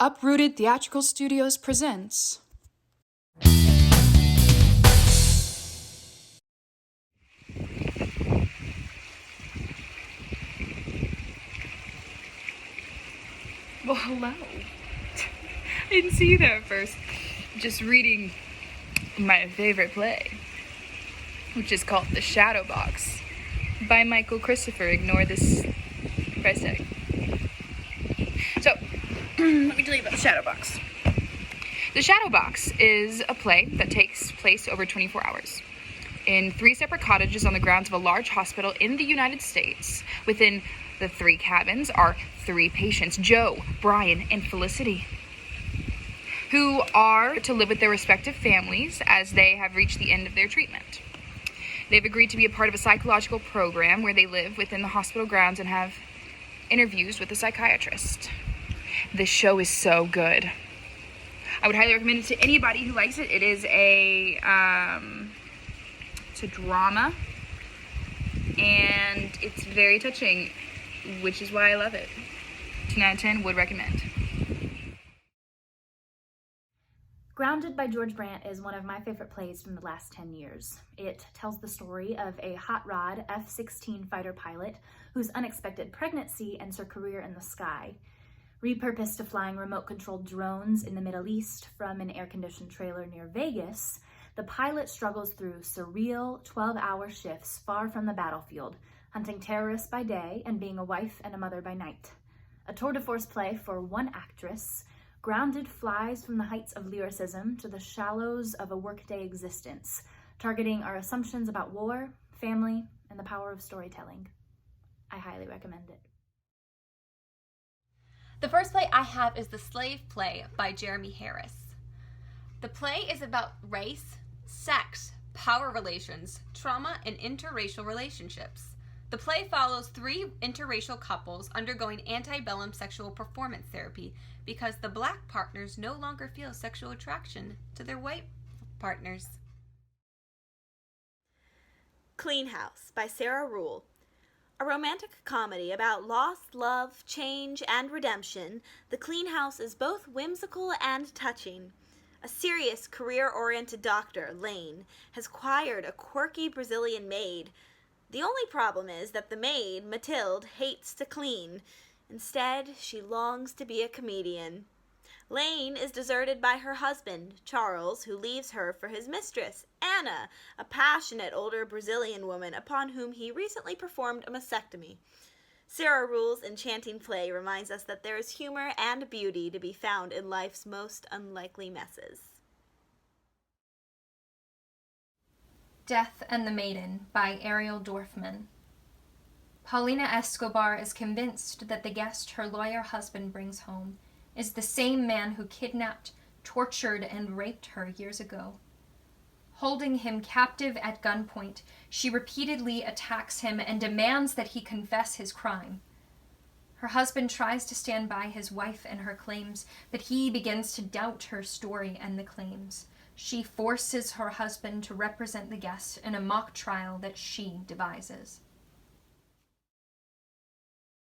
Uprooted Theatrical Studios presents. Well, hello. I didn't see you there at first. Just reading my favorite play, which is called The Shadow Box by Michael Christopher. Ignore this price tag. So, let me tell you about The Shadow Box. The Shadow Box is a play that takes place over 24 hours in 3 separate cottages on the grounds of a large hospital in the United States. Within the 3 cabins are 3 patients, Joe, Brian, and Felicity, who are to live with their respective families as they have reached the end of their treatment. They've agreed to be a part of a psychological program where they live within the hospital grounds and have interviews with a psychiatrist. This show is so good. I would highly recommend it to anybody who likes it. It is a drama, and it's very touching, which is why I love it. 10 out of 10, would recommend. Grounded by George Brandt is one of my favorite plays from the last 10 years. It tells the story of a hot rod F-16 fighter pilot whose unexpected pregnancy ends her career in the sky. Repurposed to flying remote-controlled drones in the Middle East from an air-conditioned trailer near Vegas, the pilot struggles through surreal 12-hour shifts far from the battlefield, hunting terrorists by day and being a wife and a mother by night. A tour de force play for one actress, Grounded flies from the heights of lyricism to the shallows of a workday existence, targeting our assumptions about war, family, and the power of storytelling. I highly recommend it. The first play I have is The Slave Play by Jeremy Harris. The play is about race, sex, power relations, trauma, and interracial relationships. The play follows 3 interracial couples undergoing antebellum sexual performance therapy because the black partners no longer feel sexual attraction to their white partners. Clean House by Sarah Rule. A romantic comedy about loss, love, change, and redemption, The Clean House is both whimsical and touching. A serious, career-oriented doctor, Lane, has hired a quirky Brazilian maid. The only problem is that the maid, Mathilde, hates to clean. Instead, she longs to be a comedian. Lane is deserted by her husband, Charles, who leaves her for his mistress, Anna, a passionate older Brazilian woman upon whom he recently performed a mastectomy. Sarah Rule's enchanting play reminds us that there is humor and beauty to be found in life's most unlikely messes. Death and the Maiden by Ariel Dorfman. Paulina Escobar is convinced that the guest her lawyer husband brings home is the same man who kidnapped, tortured, and raped her years ago. Holding him captive at gunpoint, she repeatedly attacks him and demands that he confess his crime. Her husband tries to stand by his wife and her claims, but he begins to doubt her story and the claims. She forces her husband to represent the guest in a mock trial that she devises.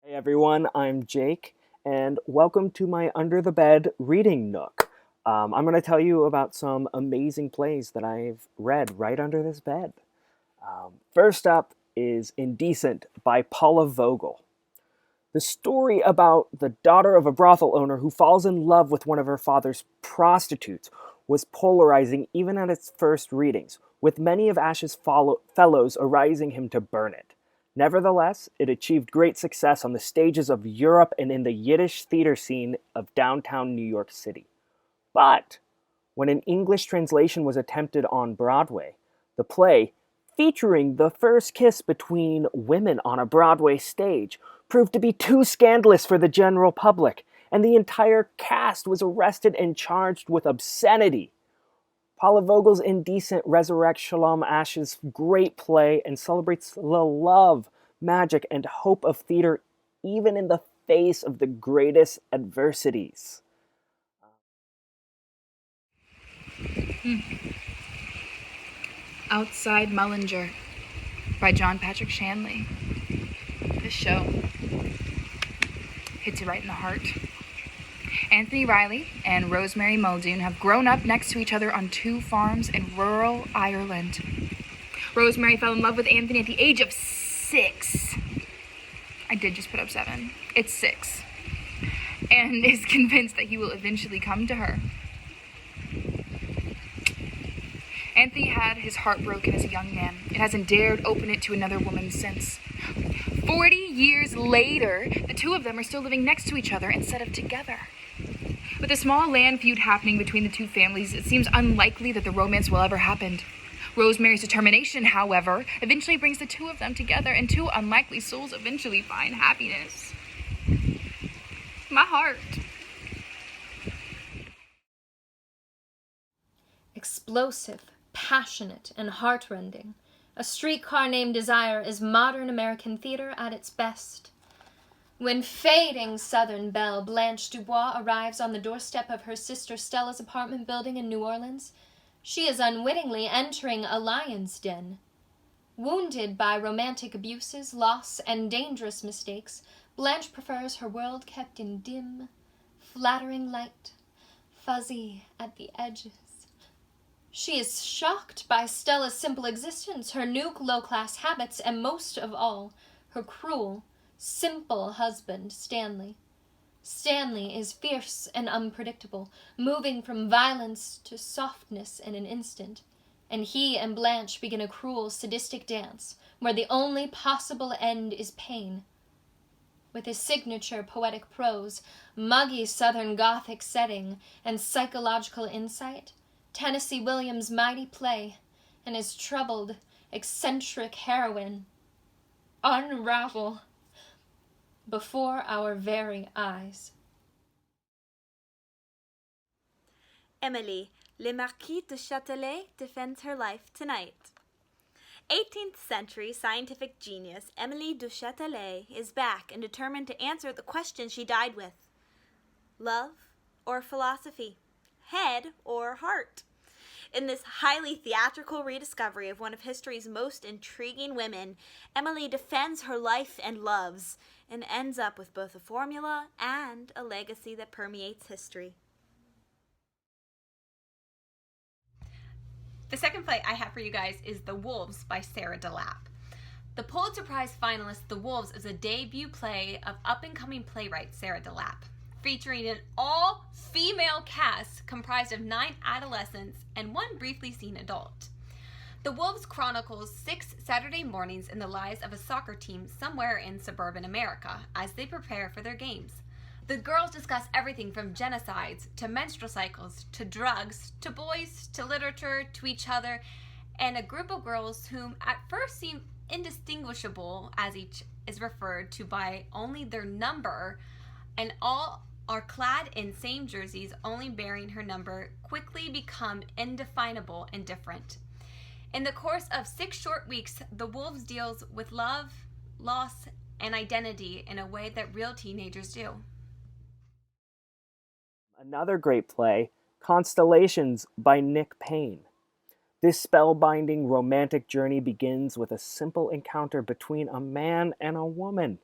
Hey everyone, I'm Jake, and welcome to my Under the Bed reading nook. I'm going to tell you about some amazing plays that I've read right under this bed. First up is Indecent by Paula Vogel. The story about the daughter of a brothel owner who falls in love with one of her father's prostitutes was polarizing even at its first readings, with many of Ash's fellows advising him to burn it. Nevertheless, it achieved great success on the stages of Europe and in the Yiddish theater scene of downtown New York City. But when an English translation was attempted on Broadway, the play, featuring the first kiss between women on a Broadway stage, proved to be too scandalous for the general public, and the entire cast was arrested and charged with obscenity. Paula Vogel's Indecent resurrects Shalom Ash's great play and celebrates the love, magic, and hope of theater even in the face of the greatest adversities. Outside Mullinger by John Patrick Shanley. This show hits you right in the heart. Anthony Riley and Rosemary Muldoon have grown up next to each other on 2 farms in rural Ireland. Rosemary fell in love with Anthony at the age of 6. I did just put up 7. It's 6. And is convinced that he will eventually come to her. Anthony had his heart broken as a young man and hasn't dared open it to another woman since. 40 years later, the two of them are still living next to each other instead of together. With a small land feud happening between the two families, it seems unlikely that the romance will ever happen. Rosemary's determination, however, eventually brings the two of them together, and 2 unlikely souls eventually find happiness. My heart. Explosive, passionate, and heartrending, A Streetcar Named Desire is modern American theater at its best. When fading Southern belle Blanche Dubois arrives on the doorstep of her sister Stella's apartment building in New Orleans, she is unwittingly entering a lion's den. Wounded by romantic abuses, loss, and dangerous mistakes, Blanche prefers her world kept in dim, flattering light, fuzzy at the edges. She is shocked by Stella's simple existence, her new low-class habits, and most of all, her cruel, simple husband, Stanley. Stanley is fierce and unpredictable, moving from violence to softness in an instant, and he and Blanche begin a cruel, sadistic dance, where the only possible end is pain. With his signature poetic prose, muggy Southern Gothic setting, and psychological insight, Tennessee Williams' mighty play, and his troubled, eccentric heroine unravel before our very eyes. Emily, Le Marquis de Châtelet defends her life tonight. 18th century scientific genius Emily du Châtelet is back and determined to answer the question she died with. Love or philosophy? Head or heart? In this highly theatrical rediscovery of one of history's most intriguing women, Emily defends her life and loves, and ends up with both a formula and a legacy that permeates history. The second play I have for you guys is The Wolves by Sarah DeLapp. The Pulitzer Prize finalist The Wolves is a debut play of up-and-coming playwright Sarah DeLapp, featuring an all-female cast comprised of 9 adolescents and 1 briefly seen adult. The Wolves chronicles 6 Saturday mornings in the lives of a soccer team somewhere in suburban America as they prepare for their games. The girls discuss everything from genocides to menstrual cycles to drugs to boys to literature to each other, and a group of girls whom at first seem indistinguishable as each is referred to by only their number, and all are clad in same jerseys only bearing her number, quickly become indefinable and different. In the course of 6 short weeks, The Wolves deals with love, loss, and identity in a way that real teenagers do. Another great play, Constellations by Nick Payne. This spellbinding romantic journey begins with a simple encounter between a man and a woman.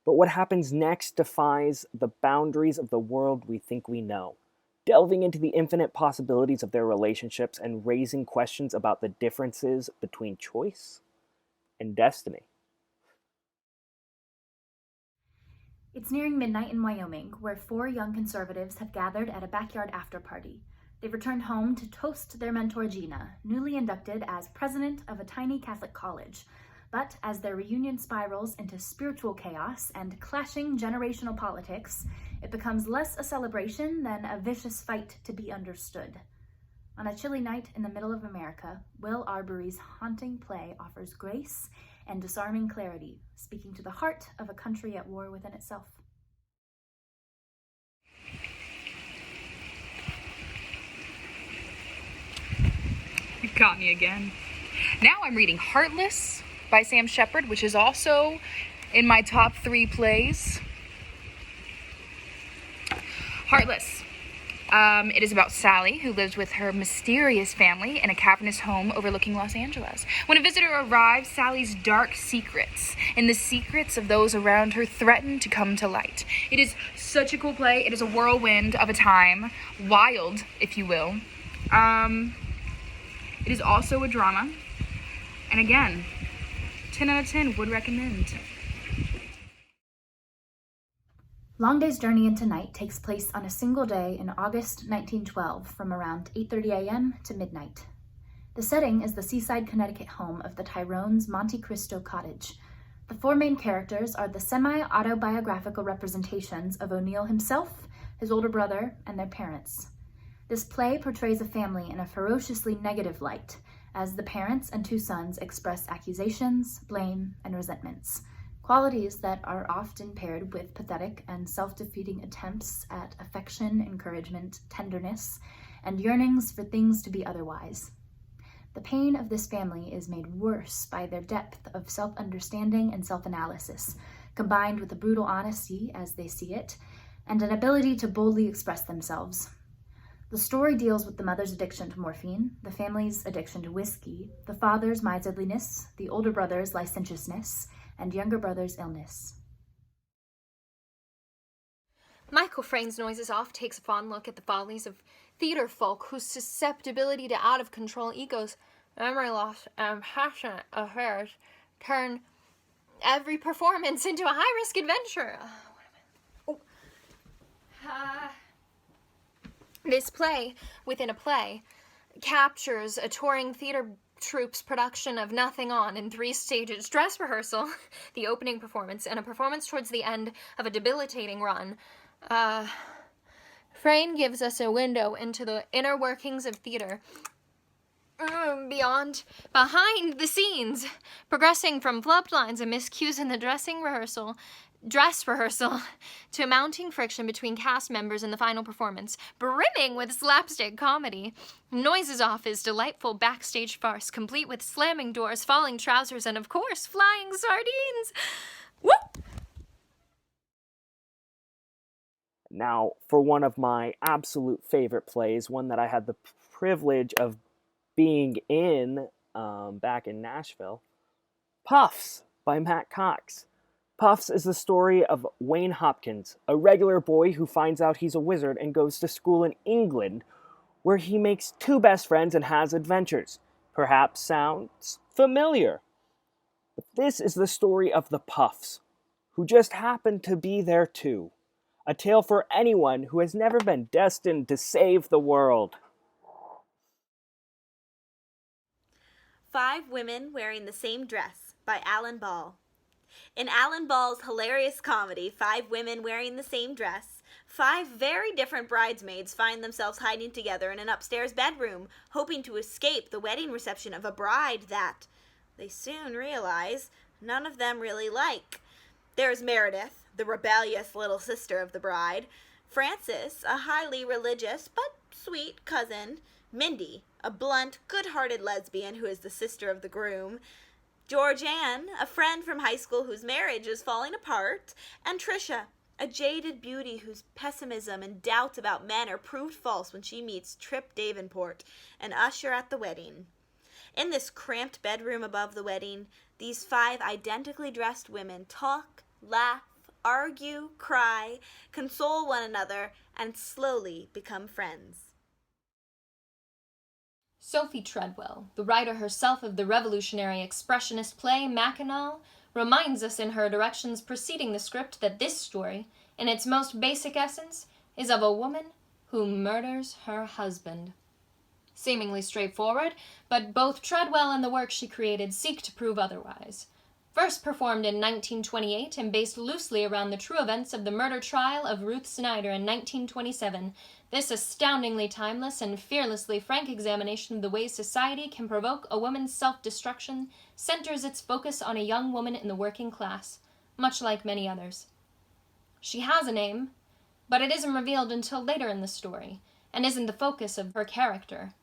But what happens next defies the boundaries of the world we think we know, delving into the infinite possibilities of their relationships and raising questions about the differences between choice and destiny. It's nearing midnight in Wyoming, where 4 young conservatives have gathered at a backyard after-party. They've returned home to toast their mentor Gina, newly inducted as president of a tiny Catholic college. But as their reunion spirals into spiritual chaos and clashing generational politics, it becomes less a celebration than a vicious fight to be understood. On a chilly night in the middle of America, Will Arbery's haunting play offers grace and disarming clarity, speaking to the heart of a country at war within itself. You got me again. Now I'm reading Heartless by Sam Shepard, which is also in my top 3 plays. Heartless. It is about Sally, who lives with her mysterious family in a cavernous home overlooking Los Angeles. When a visitor arrives, Sally's dark secrets and the secrets of those around her threaten to come to light. It is such a cool play. It is a whirlwind of a time, wild, if you will. It is also a drama. And again, 10 out of 10 would recommend. Long Day's Journey into Night takes place on a single day in August 1912 from around 8:30 a.m. to midnight. The setting is the seaside Connecticut home of the Tyrones' Monte Cristo cottage. The four main characters are the semi-autobiographical representations of O'Neill himself, his older brother, and their parents. This play portrays a family in a ferociously negative light, as the parents and two sons express accusations, blame, and resentments. Qualities that are often paired with pathetic and self-defeating attempts at affection, encouragement, tenderness, and yearnings for things to be otherwise. The pain of this family is made worse by their depth of self-understanding and self-analysis, combined with a brutal honesty as they see it, and an ability to boldly express themselves. The story deals with the mother's addiction to morphine, the family's addiction to whiskey, the father's miserliness, the older brother's licentiousness, and younger brother's illness. Michael Frayn's Noises Off takes a fond look at the follies of theater folk whose susceptibility to out-of-control egos, memory loss, and passionate affairs turn every performance into a high-risk adventure. This play, within a play, captures a touring theater troupe's production of Nothing On in 3 stages: dress rehearsal, the opening performance, and a performance towards the end of a debilitating run. Frayn gives us a window into the inner workings of theater, behind the scenes, progressing from flubbed lines and miscues in the dress rehearsal to mounting friction between cast members in the final performance, brimming with slapstick comedy. Noises Off is delightful backstage farce, complete with slamming doors, falling trousers, and of course, flying sardines. Whoop! Now, for one of my absolute favorite plays, one that I had the privilege of being in back in Nashville, Puffs by Matt Cox. Puffs is the story of Wayne Hopkins, a regular boy who finds out he's a wizard and goes to school in England, where he makes 2 best friends and has adventures. Perhaps sounds familiar. But this is the story of the Puffs, who just happen to be there too. A tale for anyone who has never been destined to save the world. 5 Women Wearing the Same Dress by Alan Ball. In Alan Ball's hilarious comedy, 5 Women Wearing the Same Dress, 5 very different bridesmaids find themselves hiding together in an upstairs bedroom, hoping to escape the wedding reception of a bride that, they soon realize, none of them really like. There's Meredith, the rebellious little sister of the bride, Frances, a highly religious but sweet cousin, Mindy, a blunt, good-hearted lesbian who is the sister of the groom, Georgianne, a friend from high school whose marriage is falling apart, and Trisha, a jaded beauty whose pessimism and doubts about men are proved false when she meets Trip Davenport, an usher at the wedding. In this cramped bedroom above the wedding, these 5 identically dressed women talk, laugh, argue, cry, console one another, and slowly become friends. Sophie Treadwell, the writer herself of the revolutionary expressionist play Mackinac, reminds us in her directions preceding the script that this story, in its most basic essence, is of a woman who murders her husband. Seemingly straightforward, but both Treadwell and the work she created seek to prove otherwise. First performed in 1928 and based loosely around the true events of the murder trial of Ruth Snyder in 1927, this astoundingly timeless and fearlessly frank examination of the ways society can provoke a woman's self-destruction centers its focus on a young woman in the working class, much like many others. She has a name, but it isn't revealed until later in the story, and isn't the focus of her character.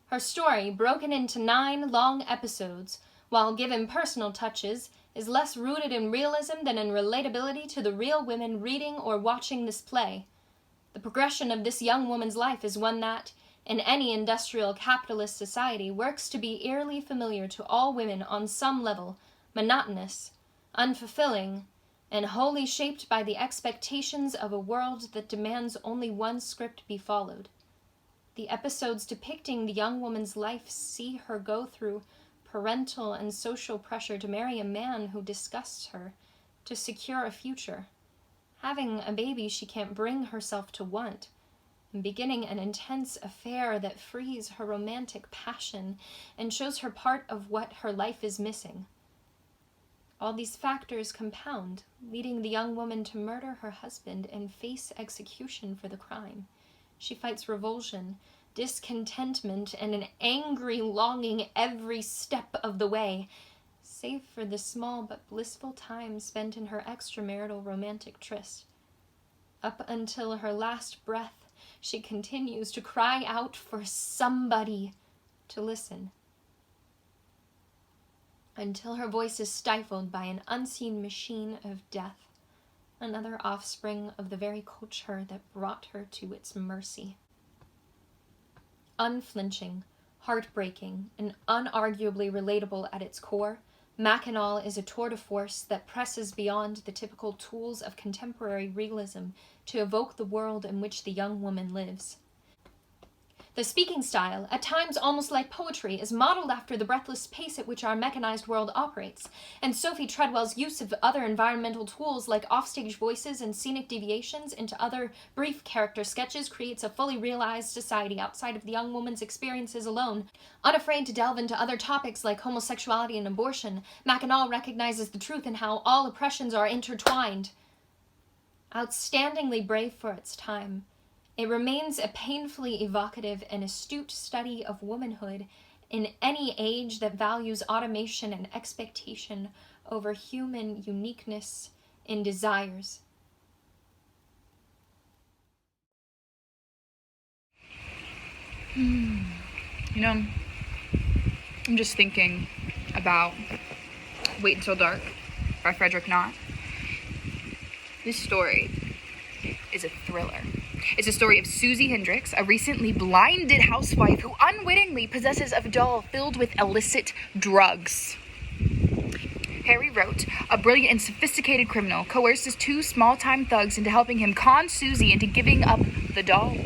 Her story, broken into 9 long episodes, while given personal touches, is less rooted in realism than in relatability to the real women reading or watching this play. The progression of this young woman's life is one that, in any industrial capitalist society, works to be eerily familiar to all women on some level, monotonous, unfulfilling, and wholly shaped by the expectations of a world that demands only one script be followed. The episodes depicting the young woman's life see her go through parental and social pressure to marry a man who disgusts her, to secure a future, having a baby she can't bring herself to want, and beginning an intense affair that frees her romantic passion and shows her part of what her life is missing. All these factors compound, leading the young woman to murder her husband and face execution for the crime. She fights revulsion, discontentment, and an angry longing every step of the way, save for the small but blissful time spent in her extramarital romantic tryst. Up until her last breath, she continues to cry out for somebody to listen, until her voice is stifled by an unseen machine of death, another offspring of the very culture that brought her to its mercy. Unflinching, heartbreaking, and unarguably relatable at its core, Mackinac is a tour de force that presses beyond the typical tools of contemporary realism to evoke the world in which the young woman lives. The speaking style, at times almost like poetry, is modeled after the breathless pace at which our mechanized world operates, and Sophie Treadwell's use of other environmental tools like offstage voices and scenic deviations into other brief character sketches creates a fully realized society outside of the young woman's experiences alone. Unafraid to delve into other topics like homosexuality and abortion, Mackinac recognizes the truth in how all oppressions are intertwined. Outstandingly brave for its time, it remains a painfully evocative and astute study of womanhood in any age that values automation and expectation over human uniqueness in desires. You know, I'm just thinking about Wait Until Dark by Frederick Knott. This story is a thriller. It's a story of Susie Hendricks, a recently blinded housewife who unwittingly possesses a doll filled with illicit drugs. Harry Rote, a brilliant and sophisticated criminal, coerces two small-time thugs into helping him con Susie into giving up the doll.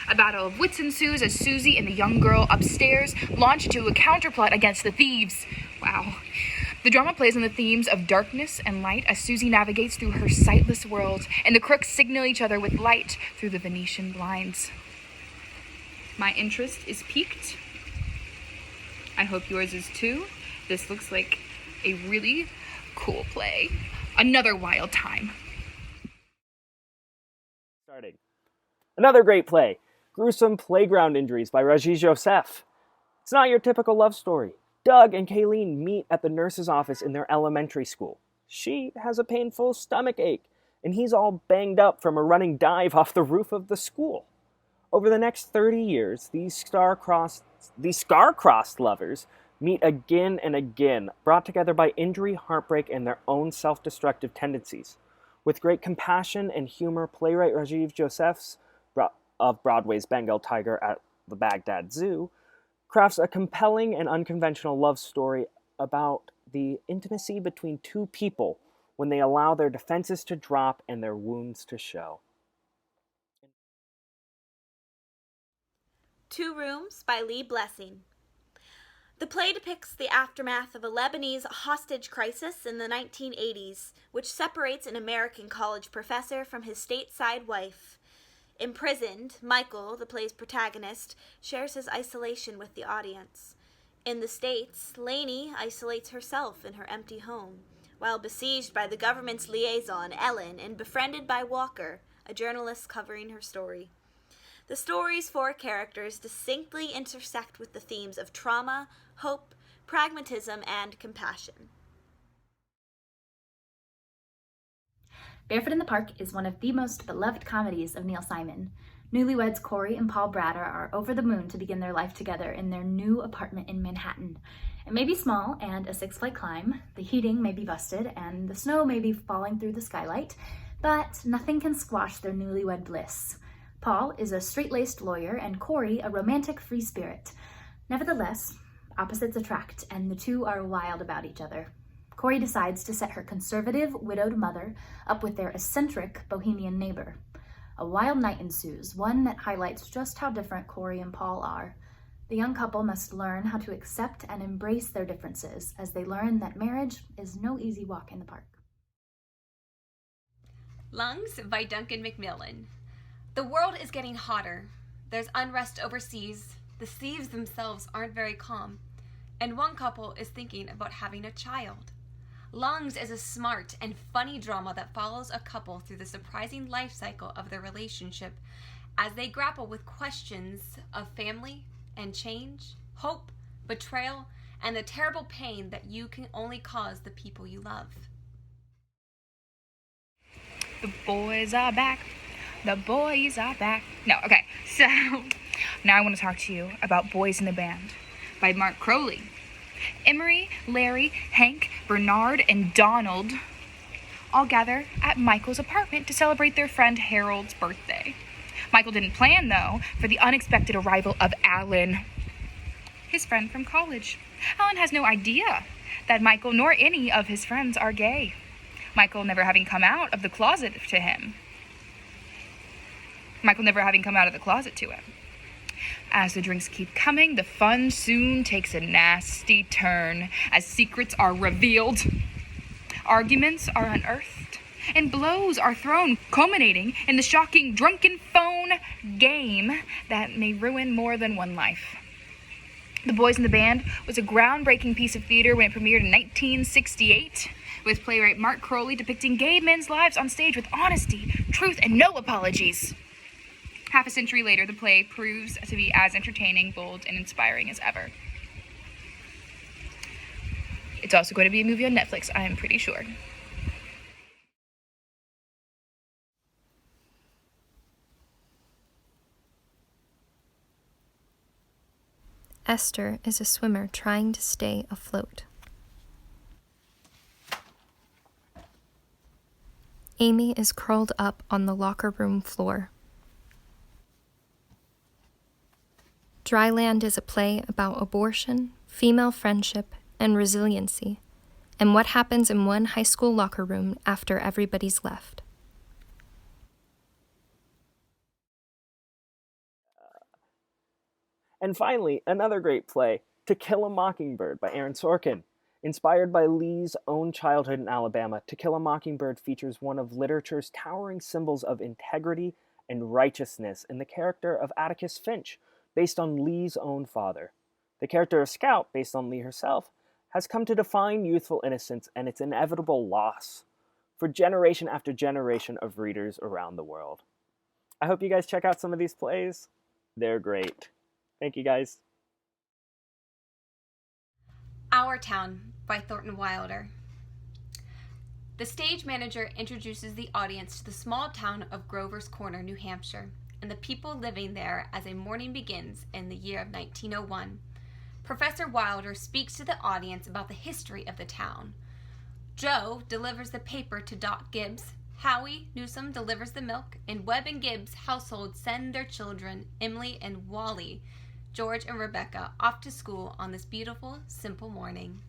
A battle of wits ensues as Susie and the young girl upstairs launch into a counterplot against the thieves. Wow. The drama plays on the themes of darkness and light as Susie navigates through her sightless world, and the crooks signal each other with light through the Venetian blinds. My interest is piqued. I hope yours is too. This looks like a really cool play. Another wild time. Starting. Another great play, Gruesome Playground Injuries by Raji Joseph. It's not your typical love story. Doug and Kayleen meet at the nurse's office in their elementary school. She has a painful stomach ache, and he's all banged up from a running dive off the roof of the school. Over the next 30 years, these scar-crossed lovers meet again and again, brought together by injury, heartbreak, and their own self-destructive tendencies. With great compassion and humor, playwright Rajiv Josephs of Broadway's Bengal Tiger at the Baghdad Zoo crafts a compelling and unconventional love story about the intimacy between two people when they allow their defenses to drop and their wounds to show. 2 Rooms by Lee Blessing. The play depicts the aftermath of a Lebanese hostage crisis in the 1980s, which separates an American college professor from his stateside wife. Imprisoned, Michael, the play's protagonist, shares his isolation with the audience. In the States, Lainey isolates herself in her empty home, while besieged by the government's liaison, Ellen, and befriended by Walker, a journalist covering her story. The story's 4 characters distinctly intersect with the themes of trauma, hope, pragmatism, and compassion. Barefoot in the Park is one of the most beloved comedies of Neil Simon. Newlyweds Corey and Paul Bratter are over the moon to begin their life together in their new apartment in Manhattan. It may be small and a 6-flight climb, the heating may be busted, and the snow may be falling through the skylight, but nothing can squash their newlywed bliss. Paul is a straight-laced lawyer and Corey a romantic free spirit. Nevertheless, opposites attract, and the two are wild about each other. Corey decides to set her conservative, widowed mother up with their eccentric bohemian neighbor. A wild night ensues, one that highlights just how different Corey and Paul are. The young couple must learn how to accept and embrace their differences as they learn that marriage is no easy walk in the park. Lungs by Duncan Macmillan. The world is getting hotter. There's unrest overseas. The seas themselves aren't very calm. And one couple is thinking about having a child. Lungs is a smart and funny drama that follows a couple through the surprising life cycle of their relationship as they grapple with questions of family and change, hope, betrayal, and the terrible pain that you can only cause the people you love. The boys are back. The boys are back. No, okay. So now I want to talk to you about Boys in the Band by Mark Crowley. Emery, Larry, Hank, Bernard, and Donald all gather at Michael's apartment to celebrate their friend Harold's birthday. Michael didn't plan, though, for the unexpected arrival of Alan, his friend from college. Alan has no idea that Michael nor any of his friends are gay, Michael never having come out of the closet to him. As the drinks keep coming, the fun soon takes a nasty turn as secrets are revealed, arguments are unearthed, and blows are thrown, culminating in the shocking drunken phone game that may ruin more than one life. The Boys in the Band was a groundbreaking piece of theater when it premiered in 1968, with playwright Mark Crowley depicting gay men's lives on stage with honesty, truth, and no apologies. Half a century later, the play proves to be as entertaining, bold, and inspiring as ever. It's also going to be a movie on Netflix, I am pretty sure. Esther is a swimmer trying to stay afloat. Amy is curled up on the locker room floor. Dryland is a play about abortion, female friendship, and resiliency, and what happens in one high school locker room after everybody's left. And finally, another great play, To Kill a Mockingbird by Aaron Sorkin. Inspired by Lee's own childhood in Alabama, To Kill a Mockingbird features one of literature's towering symbols of integrity and righteousness in the character of Atticus Finch, based on Lee's own father. The character of Scout, based on Lee herself, has come to define youthful innocence and its inevitable loss for generation after generation of readers around the world. I hope you guys check out some of these plays. They're great. Thank you, guys. Our Town by Thornton Wilder. The stage manager introduces the audience to the small town of Grover's Corner, New Hampshire, and the people living there as a morning begins in the year of 1901. Professor Wilder speaks to the audience about the history of the town. Joe delivers the paper to Doc Gibbs. Howie Newsom delivers the milk, and Webb and Gibbs' household send their children, Emily and Wally, George and Rebecca, off to school on this beautiful, simple morning.